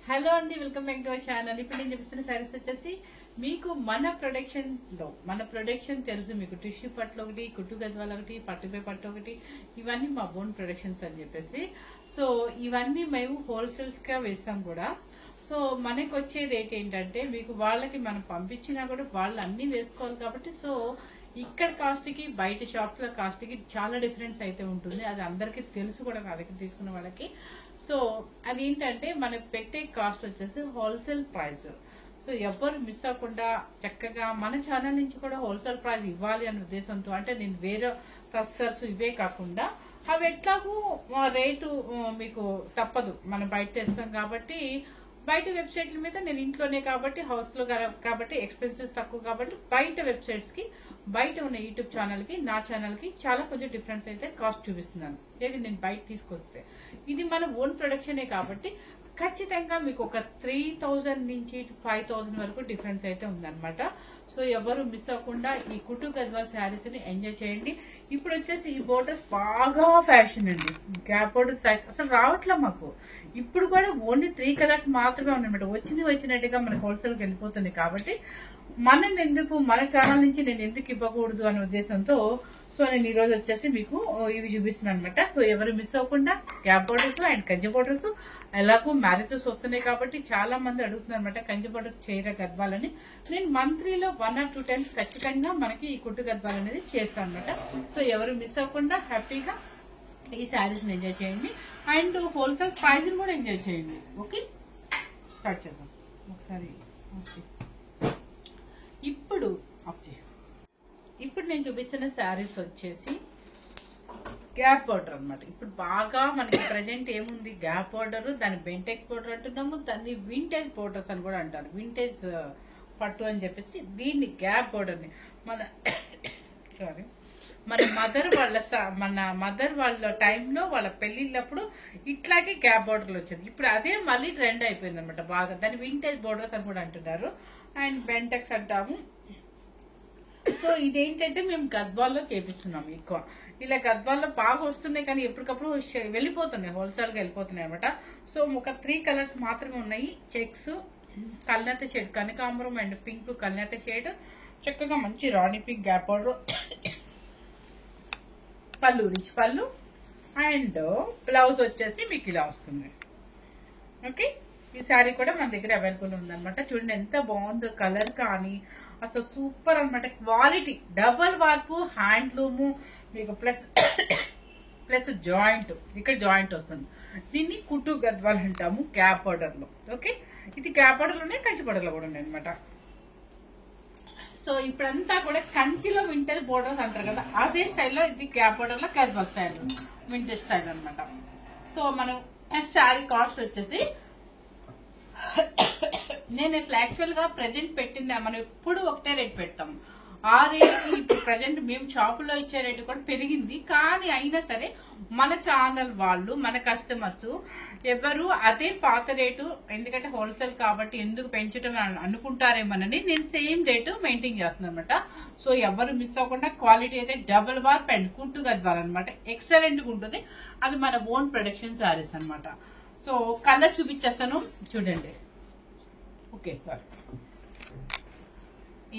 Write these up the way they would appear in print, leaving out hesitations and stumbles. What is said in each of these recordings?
Hello అండి, welcome back to our channel. ఇప్పుడు నేను చూపిస్తున్న సారీస్ వచ్చేసి మీకు మన ప్రొడక్షన్ తెలుసు. మీకు టిష్యూ పట్లు ఒకటి, కుట్టు గజ్వాల్ ఒకటి, పట్టుపై పట్టు ఒకటి, ఇవన్నీ మా ఓన్ ప్రొడక్షన్స్ అని చెప్పేసి. సో ఇవన్నీ మేము హోల్సేల్స్ గా వేస్తాం కూడా. సో మనకు వచ్చే రేట్ ఏంటంటే మీకు వాళ్ళకి మనం పంపించినా కూడా వాళ్ళు అన్ని వేసుకోవాలి కాబట్టి సో ఇక్కడ కాస్ట్ కి బయట షాప్స్ లో కాస్ట్ కి చాలా డిఫరెన్స్ అయితే ఉంటుంది. అది అందరికీ తెలుసు కూడా నా దగ్గర తీసుకున్న వాళ్ళకి. సో అదేంటంటే మనకు పెట్టే కాస్ట్ వచ్చేసి హోల్సేల్ ప్రైస్. సో ఎవరు మిస్ అవ్వకుండా చక్కగా మన ఛానల్ నుంచి కూడా హోల్సేల్ ప్రైస్ ఇవ్వాలి అనే ఉద్దేశంతో, అంటే నేను వేరే కస్టర్స్ ఇవే కాకుండా అవి ఎట్లాగూ రేటు మీకు తప్పదు, మనం బయట తెస్తాం కాబట్టి. బయట వెబ్సైట్ల మీద నేను ఇంట్లోనే కాబట్టి హౌస్ లో కాబట్టి ఎక్స్పెన్సెస్ తక్కువ కాబట్టి బయట వెబ్సైట్స్ కి, బయట ఉన్న యూట్యూబ్ ఛానల్ కి నా ఛానల్ కి చాలా కొంచెం డిఫరెన్స్ అయితే కాస్ట్ చూపిస్తున్నాను. ఏది నేను బయట తీసుకొస్తే ఇది మన ఓన్ ప్రొడక్షనే కాబట్టి ఖచ్చితంగా మీకు ఒక 3000 నుంచి 5000 వరకు డిఫరెన్స్ అయితే ఉందన్నమాట. సో ఎవరు మిస్ అవ్వకుండా ఈ కుట్టు గద్వాల్ శారీస్ ని ఎంజాయ్ చేయండి. ఇప్పుడు వచ్చేసి ఈ బోర్డర్స్ బాగా ఫ్యాషన్ అండి. గ్యాప్ బోర్డర్స్ అసలు రావట్లే మాకు. ఇప్పుడు కూడా ఓన్లీ 3 కలర్స్ మాత్రమే ఉన్నాయన్నమాట. వచ్చినట్టుగా మనకి హోల్సేల్కి వెళ్ళిపోతుంది కాబట్టి మనం ఎందుకు మన ఛానల్ నుంచి నేను ఎందుకు ఇవ్వకూడదు అనే ఉద్దేశంతో సో నేను ఈ రోజు వచ్చేసి మీకు ఇవి చూపిస్తున్నాను అనమాట. సో ఎవరు మిస్ అవ్వకుండా gap borders and Kanchi borders, ఎలాగో మ్యారేజెస్ వస్తున్నాయి కాబట్టి చాలా మంది అడుగుతున్నారు అనమాట కంచి బోర్డర్స్ చేయరా గద్వాలని. నేను మంత్లీలో 1 or 2 times ఖచ్చితంగా మనకి ఈ కుట్టు గద్వాలు అనేది చేస్తాను అనమాట. సో ఎవరు మిస్ అవ్వకుండా హ్యాపీగా ఈ శారీస్ ని ఎంజాయ్ చేయండి అండ్ హోల్సేల్ ప్రైస్ కూడా ఎంజాయ్ చేయండి. ఓకే, స్టార్ట్ చేద్దాం ఒకసారి. ఓకే, ఇప్పుడు నేను చూపించిన శారీస్ వచ్చేసి గ్యాప్ బోర్డర్ అనమాట. ఇప్పుడు బాగా మనకి ప్రజెంట్ ఏముంది, గ్యాప్ బోర్డర్, దాన్ని బెంటెక్ బోర్డర్ అంటున్నాము, దాన్ని వింటేజ్ బోర్డర్స్ అని కూడా అంటారు. వింటేజ్ పట్టు అని చెప్పేసి దీన్ని గ్యాప్ బోర్డర్ ని మన మదర్ వాళ్ళ టైంలో వాళ్ళ పెళ్లిళ్ళప్పుడు ఇట్లాగే గ్యాప్ బోర్డర్లు వచ్చేది. ఇప్పుడు అదే మళ్ళీ ట్రెండ్ అయిపోయింది అనమాట బాగా. దాన్ని వింటేజ్ బోర్డర్స్ అని కూడా అంటున్నారు అండ్ బెంటెక్స్ అంటాము. సో ఇదేంటంటే మేము గద్వాల్లో చేపిస్తున్నాం ఎక్కువ. ఇలా గద్వాల్లో బాగా వస్తున్నాయి కానీ ఎప్పటికప్పుడు వెళ్ళిపోతున్నాయి, హోల్సేల్ గా వెళ్ళిపోతున్నాయి అనమాట. సో ఒక 3 కలర్స్ మాత్రమే ఉన్నాయి. చెక్స్, కల్నేత షేడ్, కనకాంబరం అండ్ పింక్ కల్నేత షేడ్, చక్కగా మంచి రాణి పింక్ గ్యాప్ బోర్డర్, పళ్ళు రిచ్ పళ్ళు అండ్ బ్లౌజ్ వచ్చేసి మీకు ఇలా వస్తుంది. ఓకే, ఈ శారీ కూడా మన దగ్గర అవైలబుల్ ఉందన్నమాట. చూడండి ఎంత బాగుందో, కలర్ కానీ అసలు సూపర్ అనమాట. క్వాలిటీ డబల్ వార్పు హ్యాండ్లూము మీకు ప్లస్ జాయింట్, ఇక్కడ జాయింట్ వస్తుంది. దీన్ని కుట్టు గద్వాల్ అంటాము గ్యాప్ బోర్డర్ లో. ఓకే, ఇది గ్యాప్ బోర్డర్ లోనే కంచి బోర్డర్ లో కూడా ఉన్నాయి అనమాట. సో ఇప్పుడంతా కూడా కంచిలో వింటేజ్ బోర్డర్స్ అంటారు కదా, అదే స్టైల్లో ఇది గ్యాప్ బోర్డర్ లో గద్వాల్ స్టైల్, వింటేజ్ స్టైల్ అనమాట. సో మనం శారీ కాస్ట్ వచ్చేసి నేను ఇట్లా యాక్చువల్ గా ప్రెజెంట్ పెట్టింది మనం ఎప్పుడు ఒకటే రేట్ పెడతాం. ఆ రేట్ ఇప్పుడు ప్రెజెంట్ మేము షాపులో ఇచ్చే రేటు కూడా పెరిగింది. కానీ అయినా సరే మన ఛానల్ వాళ్ళు, మన కస్టమర్స్ ఎవరు అదే పాత రేటు, ఎందుకంటే హోల్సేల్ కాబట్టి ఎందుకు పెంచడం అనుకుంటారేమోనని నేను సేమ్ రేటు మెయింటైన్ చేస్తున్నాను అనమాట. సో ఎవరు మిస్ అవ్వకుండా క్వాలిటీ అయితే డబుల్ వార్ప్ అండ్ కుట్టు గద్వాల్ అనమాట. ఎక్సలెంట్ గా ఉంటుంది. అది మన ఓన్ ప్రొడక్షన్ శారీస్ అనమాట. సో కలర్ చూపించేస్తాను చూడండి. ఓకే సార్,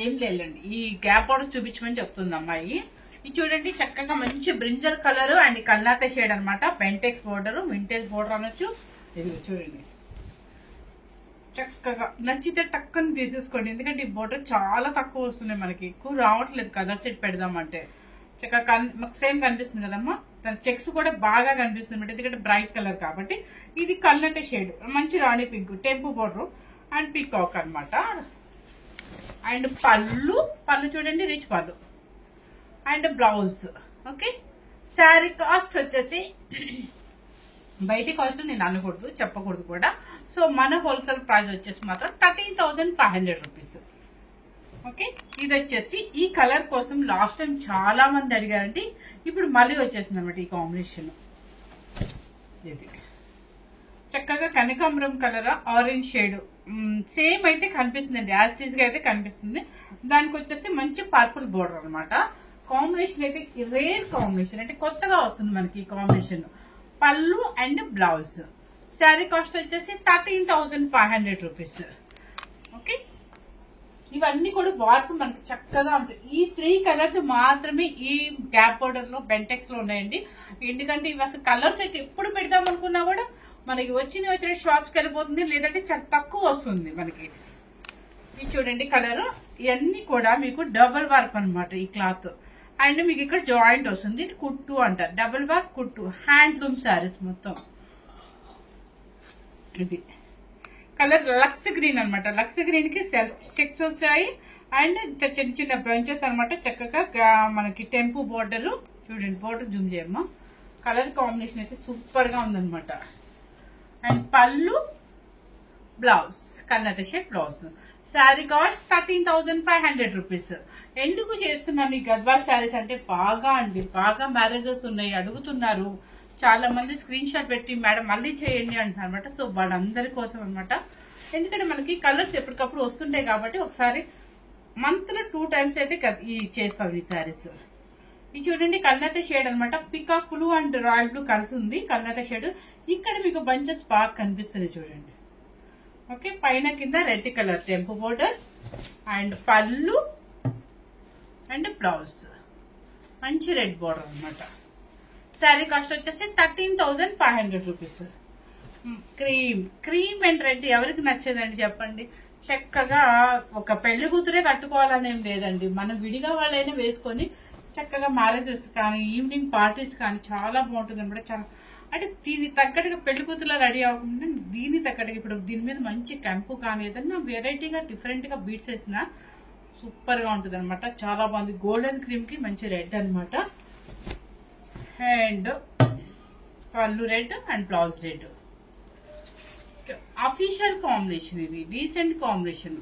ఏం లేదండి, ఈ గ్యాప్ బోర్డర్ చూపించమని చెప్తుంది అమ్మాయి. ఇది చూడండి చక్కగా మంచి బ్రింజల్ కలర్ అండ్ కల్నాత షేడ్ అనమాట. బెంటెక్స్ బోర్డర్, వింటేజ్ బోర్డర్ అనొచ్చు. ఇది చూడండి చక్కగా నచ్చితే టక్కని తీసేసుకోండి. ఎందుకంటే ఈ బోర్డర్ చాలా తక్కువ వస్తున్నాయి, మనకి ఎక్కువ రావట్లేదు. కలర్ సెట్ పెడదామంటే చక్కగా మాకు సేమ్ కనిపిస్తుంది కదమ్మా. దాని చెక్స్ కూడా బాగా కనిపిస్తుంది అనమాట, ఎందుకంటే బ్రైట్ కలర్ కాబట్టి. ఇది కల్నాత షేడ్, మంచి రాణి పింక్, టెంపు బోర్డర్ అండ్ పీకాక్ అనమాట. అండ్ పళ్ళు చూడండి రిచ్ పళ్ళు and blouse. Okay, sari cost వచ్చేసి బయట కాస్ట్ నేను అనకూడదు, చెప్పకూడదు కూడా. సో మన హోల్సేల్ ప్రైస్ వచ్చేసి మాత్రం 13,500 రూపీస్. ఓకే, ఇది వచ్చేసి ఈ కలర్ కోసం లాస్ట్ టైం చాలా మంది అడిగారంటే ఇప్పుడు మళ్ళీ వచ్చేసింది అనమాట ఈ కాంబినేషన్. చక్కగా కనకాంబరం కలర్, ఆరెంజ్ షేడ్ సేమ్ అయితే కనిపిస్తుంది, యాస్టీస్ గా అయితే కనిపిస్తుంది. దానికి వచ్చేసి మంచి పర్పుల్ బోర్డర్ అనమాట. కాంబినేషన్ అయితే రేర్ కాంబినేషన్, అంటే కొత్తగా వస్తుంది మనకి ఈ కాంబినేషన్. పళ్ళు అండ్ బ్లౌజ్. శారీ కాస్ట్ వచ్చేసి 13,500 రూపీస్. ఓకే, ఇవన్నీ కూడా వార్పు మనకి చక్కగా ఉంటాయి. ఈ 3 కలర్స్ మాత్రమే ఈ గ్యాప్ బోర్డర్ లో బెంటెక్స్ లో ఉన్నాయండి. ఎందుకంటే ఇవి అసలు కలర్ సెట్ ఎప్పుడు పెడదాం అనుకున్నా కూడా మనకి వచ్చిన షాప్స్ కి వెళ్ళిపోతుంది, లేదంటే చాలా తక్కువ వస్తుంది మనకి. ఇది చూడండి కలర్, ఇవన్నీ కూడా మీకు డబుల్ వర్క్ అనమాట ఈ క్లాత్. అండ్ మీకు ఇక్కడ జాయింట్ వస్తుంది, కుట్టు అంటారు, డబుల్ వర్క్ కుట్టు, హ్యాండ్లూమ్ శారీస్ మొత్తం. ఇది కలర్ లక్స్ గ్రీన్ అనమాట. లక్స్ గ్రీన్ కి సెల్ఫ్ చెక్స్ వచ్చాయి అండ్ చిన్న చిన్న బెంచెస్ అనమాట. చక్కగా మనకి టెంపు బోర్డర్ చూడండి, బోర్డర్ జూమ్ చేయమ్మా. కలర్ కాంబినేషన్ అయితే సూపర్ గా ఉందన్నమాట. అండ్ పళ్ళు, బ్లౌజ్, కన్నత shade blouse. Sari cost 13,500 rupees. ఎందుకు చేస్తున్నాను ఈ గద్వాల్ శారీస్ అంటే బాగా మ్యారేజెస్ ఉన్నాయి, అడుగుతున్నారు చాలా మంది. స్క్రీన్ షాట్ పెట్టి మేడం మళ్ళీ చేయండి అంటున్నారు అనమాట. సో వాళ్ళందరి కోసం అనమాట. ఎందుకంటే మనకి కలర్స్ ఎప్పటికప్పుడు వస్తుంటాయి కాబట్టి ఒకసారి మంత్ లో 2 times అయితే చేస్తాం ఈ శారీస్. ఇది చూడండి కల్నత షేడ్ అనమాట. Peacock blue and royal blue కలిసి ఉంది కల్నత షేడ్. ఇక్కడ మీకు బంచెస్ బాగా కనిపిస్తుంది చూడండి. ఓకే, పైన కింద రెడ్ కలర్ టెంపు బోర్డర్ అండ్ పళ్ళు అండ్ బ్లౌజ్ మంచి రెడ్ బోర్డర్ అనమాట. శారీ కాస్ట్ వచ్చేసి 13,500 రూపీస్. క్రీమ్ అండ్ రెడ్ ఎవరికి నచ్చేదండి చెప్పండి. చక్కగా ఒక పెళ్లి కూతురే కట్టుకోవాలనేం లేదండి, మనం విడిగా వాళ్ళైనా వేసుకొని చక్కగా మ్యారేజెస్ కానీ ఈవినింగ్ పార్టీస్ కానీ చాలా బాగుంటుంది అనమాట. చాలా అంటే దీని తగ్గట్టుగా పెళ్లి కూతురులో రెడీ అవ్వకుండా దీని తగ్గట్టుగా ఇప్పుడు దీని మీద మంచి కెంపు కానీ ఏదన్నా వెరైటీగా డిఫరెంట్ గా బీట్స్ వేసిన సూపర్ గా ఉంటుంది అనమాట. చాలా బాగుంది. గోల్డెన్ క్రీమ్ కి మంచి రెడ్ అనమాట. అండ్ పళ్ళు red and blouse red. Official combination, ఇది డీసెంట్ కాంబినేషన్.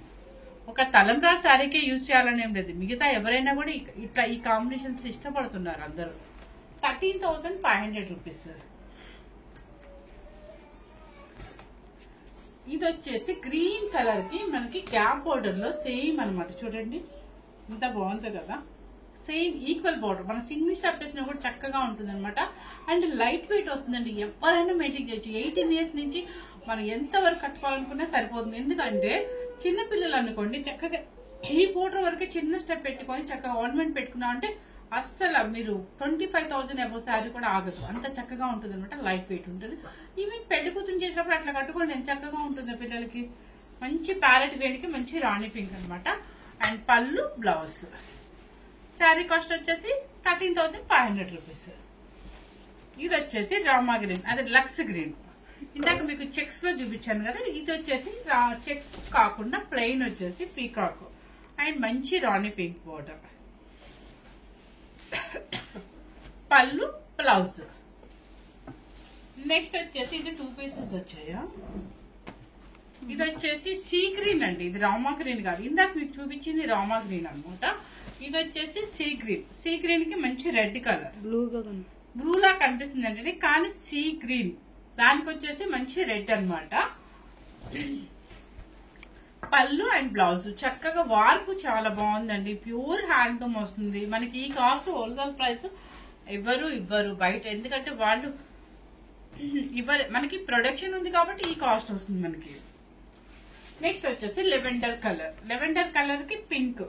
ఒక తలంబ్రా శారీకే యూజ్ చేయాలని ఏం లేదు, మిగతా ఎవరైనా కూడా ఇట్లా ఈ కాంబినేషన్స్ ఇష్టపడుతున్నారు అందరూ. 13,500 రూపీస్. ఇది వచ్చేసి గ్రీన్ కలర్ కి మనకి గ్యాప్ బోర్డర్ లో సేమ్ అనమాట. చూడండి ఇంత బాగుంది కదా, సేమ్ ఈక్వల్ బోర్డర్. మన సింగిల్ స్టెప్ వేసినా కూడా చక్కగా ఉంటుంది అనమాట. అండ్ లైట్ వెయిట్ వస్తుందండి, ఎవరైనా మెయింటైన్ చేయొచ్చు. 18 years నుంచి మనం ఎంత వరకు కట్టుకోవాలనుకున్నా సరిపోతుంది. ఎందుకంటే చిన్న పిల్లలు అనుకోండి చక్కగా ఈ బోర్డర్ వరకు చిన్న స్టెప్ పెట్టుకొని చక్కగా ఆర్నమెంట్ పెట్టుకున్నా అంటే అస్సలు మీరు 25,000 అబౌ శారీ కూడా ఆగదు, అంత చక్కగా ఉంటుంది అనమాట. లైట్ వెయిట్ ఉంటుంది. ఈవెన్ పెళ్లి కూతురు చేసినప్పుడు అట్లా కట్టుకోండి ఎంత చక్కగా ఉంటుంది పిల్లలకి. మంచి ప్యారెట్ గ్రీన్ కి మంచి రాణి పింక్ అనమాట. అండ్ పళ్ళు బ్లౌజ్. శారీ కాస్ట్ వచ్చేసి 13,500 రూపీస్. ఇది వచ్చేసి రామా గ్రీన్, అదే లక్స్ గ్రీన్. ఇందాక మీకు చెక్స్ లో చూపించాను కదా, ఇది వచ్చేసి చెక్స్ కాకుండా ప్లెయిన్ వచ్చేసి పీకాక్ అండ్ మంచి రాణి పింక్ బోర్డర్. పళ్ళు బ్లౌజ్. నెక్స్ట్ వచ్చేసి ఇది 2 pieces వచ్చాయా. ఇది వచ్చేసి సీ గ్రీన్ అండి, ఇది రామా గ్రీన్ కాదు, ఇందాక మీకు చూపించింది రామా గ్రీన్ అనమాట. ఇది వచ్చేసి సీ గ్రీన్. సీ గ్రీన్ కి మంచి రెడ్ కలర్, బ్లూ లా కనిపిస్తుంది అండి, కానీ సీ గ్రీన్. దానికి వచ్చేసి మంచి రెడ్ అనమాట. పళ్ళు అండ్ బ్లౌజ్. చక్కగా వార్పు చాలా బాగుందండి, ప్యూర్ హ్యాండ్లూమ్ వస్తుంది మనకి. ఈ కాస్ట్ హోల్సేల్ ప్రైస్ ఇవ్వరు బయట, ఎందుకంటే వాళ్ళు ఇవ్వరు, మనకి ప్రొడక్షన్ ఉంది కాబట్టి ఈ కాస్ట్ వస్తుంది మనకి. నెక్స్ట్ వచ్చేసి లెవెండర్ కలర్. లెవెండర్ కలర్ కి పింక్.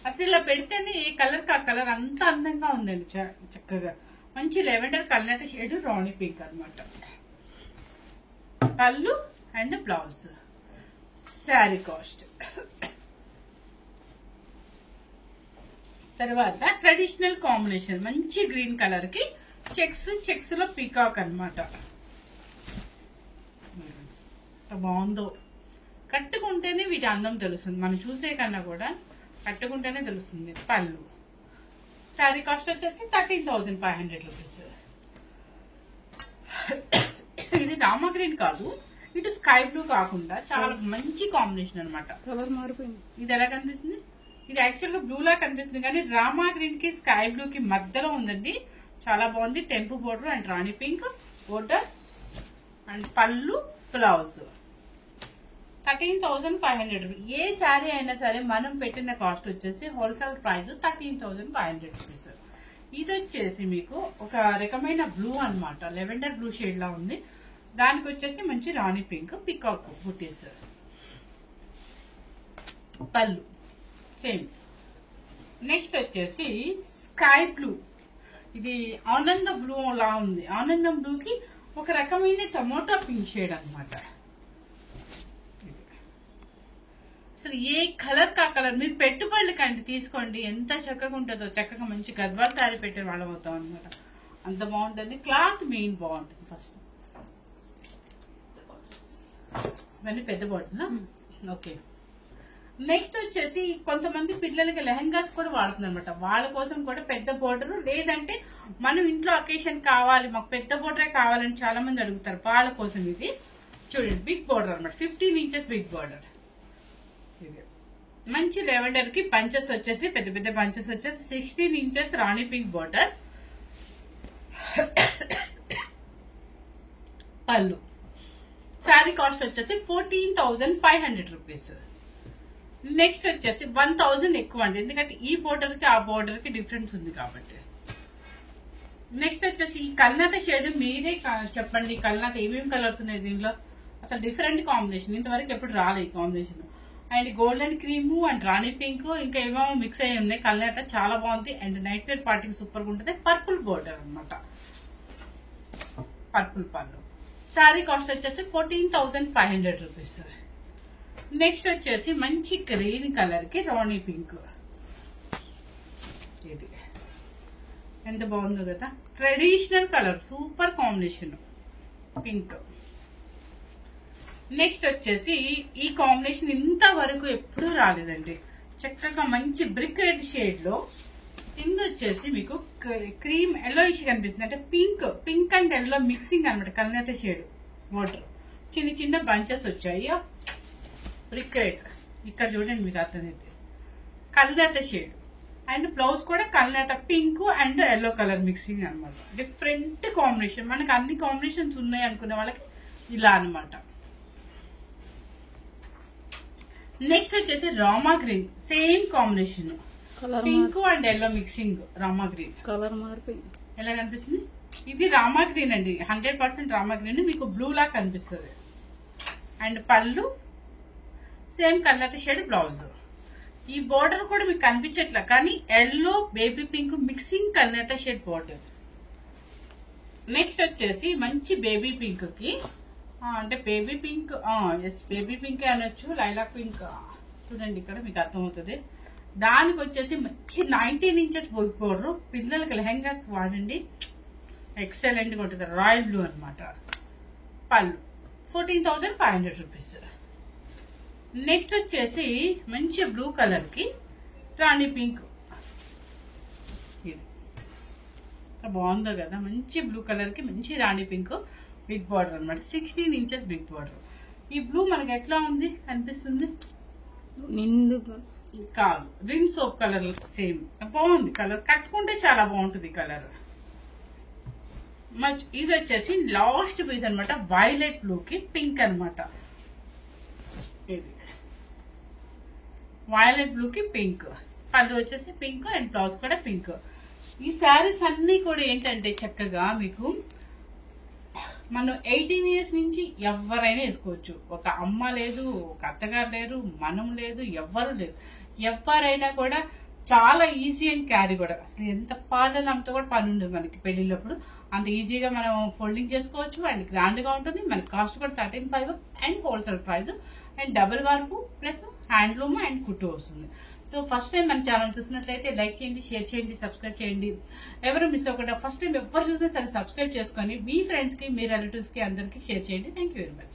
అసలు ఇలా పెడితేనే ఏ కలర్ కి ఆ కలర్ అంత అందంగా ఉందండి. చక్కగా మంచి లెవెండర్ కలర్ అయితే షేడ్ రాణి పింక్ అనమాట. పళ్ళు అండ్ బ్లౌజ్. శారీ కాస్ట్. తర్వాత ట్రెడిషనల్ కాంబినేషన్ మంచి గ్రీన్ కలర్ కి చెక్స్ లో పీకాక్ అనమాట. బాగుందో, కట్టుకుంటేనే వీటి అందం తెలుస్తుంది, మనం చూసే కన్నా కూడా కట్టుకుంటేనే తెలుస్తుంది. పళ్ళు. శారీ కాస్ట్ వచ్చేసి 13,500 రూపీస్. ఇది రామా గ్రీన్ కాదు, ఇటు స్కై బ్లూ కాకుండా చాలా మంచి కాంబినేషన్ అనమాట. కలర్ మారిపోయింది. ఇది ఎలా కనిపిస్తుంది, ఇది యాక్చువల్ గా బ్లూ లా కనిపిస్తుంది కానీ రామా గ్రీన్ కి స్కై బ్లూ కి మధ్యలో ఉందండి. చాలా బాగుంది. Temple border and Rani pink border and పళ్ళు బ్లౌజ్. 13,500. ఏ శారీ అయినా సరే మనం పెట్టిన కాస్ట్ వచ్చేసి హోల్సేల్ ప్రైస్ 13,500 రూపీస్. ఇది వచ్చేసి మీకు ఒక రకమైన బ్లూ అనమాట, లెవెండర్ బ్లూ షేడ్ లా ఉంది. దానికి వచ్చేసి మంచి రాణి పింక్ పికాక్ బుటీస్. పళ్ళు సేమ్. నెక్స్ట్ వచ్చేసి స్కై బ్లూ. ఇది ఆనంద బ్లూ లా ఉంది. ఆనందం బ్లూకి ఒక రకమైన టమోటా పింక్ షేడ్ అనమాట. అసలు ఏ కలర్ కా కలర్ మీరు పెట్టుబడులకండి తీసుకోండి, ఎంత చక్కగా ఉంటుందో. చక్కగా మంచి గద్వాల్ శారీ పెట్టే వాళ్ళం అవుతాం అనమాట. అంత బాగుంటుంది. క్లాత్ మెయిన్ బాగుంటుంది. ఫస్ట్ ఇవన్నీ పెద్ద బాటిల్. ఓకే. నెక్స్ట్ వచ్చేసి కొంతమంది పిల్లలకి లెహంగాస్ కూడా వాడుతుంది అనమాట. వాళ్ళ కోసం కూడా పెద్ద బోర్డర్, లేదంటే మనం ఇంట్లో అకేషన్ కావాలి మాకు పెద్ద బోర్డరే కావాలని చాలా మంది అడుగుతారు. వాళ్ళ కోసం ఇది చూడండి బిగ్ బోర్డర్ అనమాట. 15 ఇంచెస్ బిగ్ బోర్డర్. మంచి లెవెండర్ కి పంచెస్ వచ్చేసి పెద్ద పెద్ద పంచెస్ వచ్చేసి 16 ఇంచెస్ రాణి పింక్ బోర్డర్. పళ్ళు. శారీ కాస్ట్ వచ్చేసి 14,500 రూపీస్. నెక్స్ట్ వచ్చేసి 1,000 ఎక్కువ అండి, ఎందుకంటే ఈ బోర్డర్ కి ఆ బోర్డర్ కి డిఫరెన్స్ ఉంది కాబట్టి. నెక్స్ట్ వచ్చేసి ఈ కల్నాత షేడ్ మీరే చెప్పండి. కల్నాత ఏమేమి కలర్స్ ఉన్నాయి దీనిలో? అసలు డిఫరెంట్ కాంబినేషన్, ఇంతవరకు ఎప్పుడు రాలేదు ఈ combination. And golden cream and Rani pink ఇంకా ఏమో మిక్స్ అయ్యి ఉన్నాయి. కల్నాత చాలా బాగుంది. అండ్ నైట్ వేర్ పార్టీకి సూపర్ గా ఉంటుంది. పర్పుల్ బోర్డర్ అనమాట. పర్పుల్ పళ్ళు. శారీ కాస్ట్ వచ్చేసి 14,500 రూపీస్. నెక్స్ట్ వచ్చేసి మంచి గ్రీన్ కలర్ కి రాణి పింక్. ఇది ఎంత బాగుందో కదా, traditional colour, super combination pink. Next వచ్చేసి ఈ కాంబినేషన్ ఇంతవరకు ఎప్పుడూ రాలేదండి. చక్కగా మంచి బ్రిక్ రెడ్ షేడ్ లో కింద వచ్చేసి మీకు క్రీమ్ ఎల్లోయిష్ కనిపిస్తుంది. అంటే పింక్ అండ్ ఎల్లో మిక్సింగ్ అనమాట. కల్నాత షేడ్ వాటర్ చిన్న చిన్న బంచెస్ వచ్చాయి. బ్రిక్ రెడ్ ఇక్కడ చూడండి మీకు అర్థమైతే కల్నాత షేడ్. అండ్ బ్లౌజ్ కూడా కల్నాత pink and yellow colour mixing అనమాట. Different combination. మనకి అన్ని కాంబినేషన్స్ ఉన్నాయి అనుకునే వాళ్ళకి ఇలా అనమాట. నెక్స్ట్ వచ్చేసి Rama green, same combination, pink and yellow mixing. Rama green colour మారిపోయింది. ఎలా కనిపిస్తుంది? ఇది రామా గ్రీన్ అండి, 100% రామా గ్రీన్. మీకు బ్లూ లా కనిపిస్తుంది. అండ్ పళ్ళు సేమ్ కల్నాత షేడ్ బ్లౌజ్. ఈ బోర్డర్ కూడా మీకు కనిపించట్లా, కానీ ఎల్లో బేబీ పింక్ మిక్సింగ్ కల్నాత షేడ్ బోర్డర్. నెక్స్ట్ వచ్చేసి మంచి బేబీ పింక్ కి అంటే baby pink, yes baby pink అనొచ్చు, లైలాక్ పింక్. చూడండి ఇక్కడ మీకు అర్థమవుతుంది. దానికి వచ్చేసి మంచి 19 ఇంచెస్ బోర్డర్. పిల్లలకి లెహంగాస్ వాడండి, ఎక్సలెంట్ గా ఉంటుంది. రాయల్ బ్లూ అనమాట. పళ్ళు 14,500 రూపీస్. నెక్స్ట్ వచ్చేసి మంచి బ్లూ కలర్ కి రాణి పింక్. బాగుందో కదా, మంచి బ్లూ కలర్ కి మంచి రాణి పింక్ బిగ్ బార్డర్ అనమాట. 16 ఇంచెస్ బిగ్ బార్డర్. ఈ బ్లూ మనకి ఎట్లా ఉంది అనిపిస్తుంది? నిండుగా కాదు, రిన్ సోప్ కలర్ సేమ్ బాగుంది. కలర్ కట్టుకుంటే చాలా బాగుంటుంది కలర్. ఇది వచ్చేసి లాస్ట్ పీస్ అనమాట. వైలెట్ బ్లూ కి పింక్ అనమాట. ఇది వైలెట్ బ్లూ కి పింక్. పళ్ళు వచ్చేసి పింక్ అండ్ బ్లౌజ్ కూడా పింక్. ఈ శారీస్ అన్ని కూడా ఏంటంటే చక్కగా మీకు మనం 18 ఇయర్స్ నుంచి ఎవరైనా వేసుకోవచ్చు. ఒక అమ్మ లేదు, ఒక అత్తగారు లేరు, మనం లేదు, ఎవ్వరు లేరు. ఎవరైనా కూడా చాలా ఈజీ అండ్ క్యారీ కూడా. అసలు ఎంత పార్లర్ అంతా కూడా పని ఉండదు మనకి పెళ్లిళ్ళప్పుడు. అంత ఈజీగా మనం ఫోల్డింగ్ చేసుకోవచ్చు అండ్ గ్రాండ్ గా ఉంటుంది. మనకి కాస్ట్ కూడా 13,500 and wholesale price and double work plus handloom and కుట్టు వస్తుంది. సో ఫస్ట్ టైం మన ఛానల్ చూసినట్లయితే లైక్ చేయండి, షేర్ చేయండి, సబ్స్క్రైబ్ చేయండి. ఎవరు మిస్ అవ్వకుండా ఫస్ట్ టైం ఎవరు చూసినా సరే సబ్స్క్రైబ్ చేసుకొని మీ ఫ్రెండ్స్ కి, మీ రిలేటివ్స్ కి అందరికి షేర్ చేయండి. Thank you very much.